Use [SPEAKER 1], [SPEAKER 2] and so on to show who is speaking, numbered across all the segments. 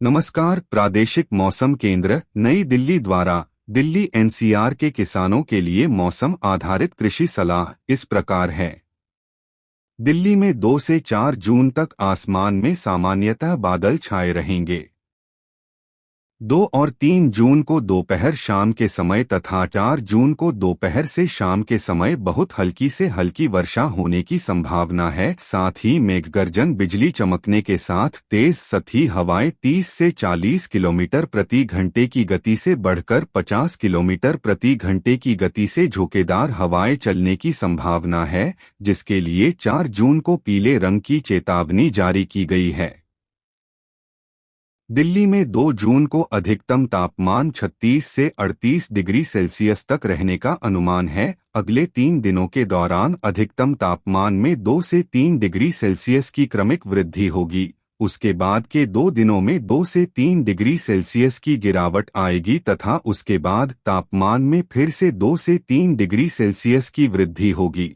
[SPEAKER 1] नमस्कार। प्रादेशिक मौसम केंद्र नई दिल्ली द्वारा दिल्ली एनसीआर के किसानों के लिए मौसम आधारित कृषि सलाह इस प्रकार है। दिल्ली में 2 से 4 जून तक आसमान में सामान्यतः बादल छाए रहेंगे। 2 और 3 जून को दोपहर शाम के समय तथा 4 जून को दोपहर से शाम के समय बहुत हल्की से हल्की वर्षा होने की संभावना है। साथ ही मेघगर्जन, बिजली चमकने के साथ तेज सतही हवाएं 30 से 40 किलोमीटर प्रति घंटे की गति से बढ़कर 50 किलोमीटर प्रति घंटे की गति से झोंकेदार हवाएं चलने की संभावना है, जिसके लिए 4 जून को पीले रंग की चेतावनी जारी की गई है। दिल्ली में 2 जून को अधिकतम तापमान 36 से 38 डिग्री सेल्सियस तक रहने का अनुमान है। अगले 3 दिनों के दौरान अधिकतम तापमान में 2 से 3 डिग्री सेल्सियस की क्रमिक वृद्धि होगी। उसके बाद के 2 दिनों में 2 से 3 डिग्री सेल्सियस की गिरावट आएगी तथा उसके बाद तापमान में फिर से 2 से 3 डिग्री सेल्सियस की वृद्धि होगी।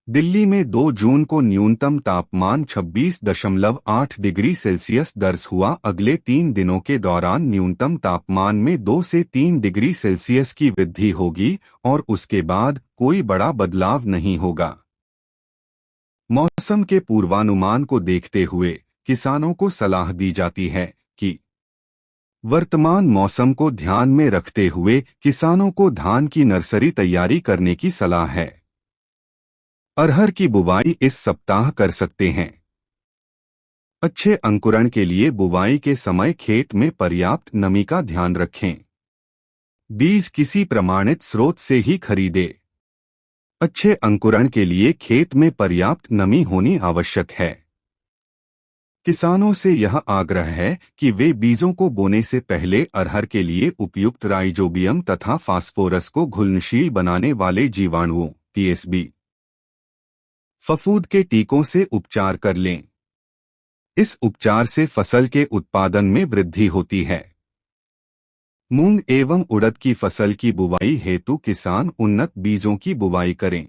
[SPEAKER 1] दिल्ली में 2 जून को न्यूनतम तापमान 26.8 डिग्री सेल्सियस दर्ज हुआ। अगले 3 दिनों के दौरान न्यूनतम तापमान में 2 से 3 डिग्री सेल्सियस की वृद्धि होगी और उसके बाद कोई बड़ा बदलाव नहीं होगा। मौसम के पूर्वानुमान को देखते हुए किसानों को सलाह दी जाती है कि वर्तमान मौसम को ध्यान में रखते हुए किसानों को धान की नर्सरी तैयारी करने की सलाह है। अरहर की बुवाई इस सप्ताह कर सकते हैं। अच्छे अंकुरण के लिए बुवाई के समय खेत में पर्याप्त नमी का ध्यान रखें। बीज किसी प्रमाणित स्रोत से ही खरीदें। अच्छे अंकुरण के लिए खेत में पर्याप्त नमी होनी आवश्यक है। किसानों से यह आग्रह है कि वे बीजों को बोने से पहले अरहर के लिए उपयुक्त राइजोबियम तथा फास्फोरस को घुलनशील बनाने वाले जीवाणुओं पीएसबी फफूंद के टीकों से उपचार कर लें। इस उपचार से फसल के उत्पादन में वृद्धि होती है। मूंग एवं उड़द की फसल की बुवाई हेतु किसान उन्नत बीजों की बुवाई करें।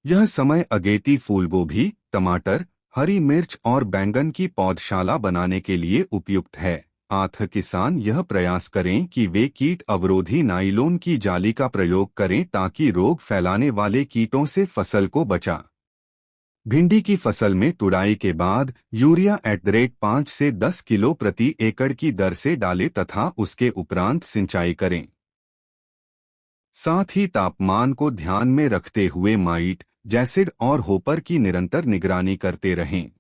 [SPEAKER 1] यह समय अगेती फूलगोभी, टमाटर, हरी मिर्च और बैंगन की पौधशाला बनाने के लिए उपयुक्त है। किसान यह प्रयास करें कि वे कीट अवरोधी नाइलोन की जाली का प्रयोग करें ताकि रोग फैलाने वाले कीटों से फसल को बचा। भिंडी की फसल में तुड़ाई के बाद यूरिया 5 से 10 किलो प्रति एकड़ की दर से डालें तथा उसके उपरांत सिंचाई करें। साथ ही तापमान को ध्यान में रखते हुए माइट, जैसिड और होपर की निरंतर निगरानी करते रहें।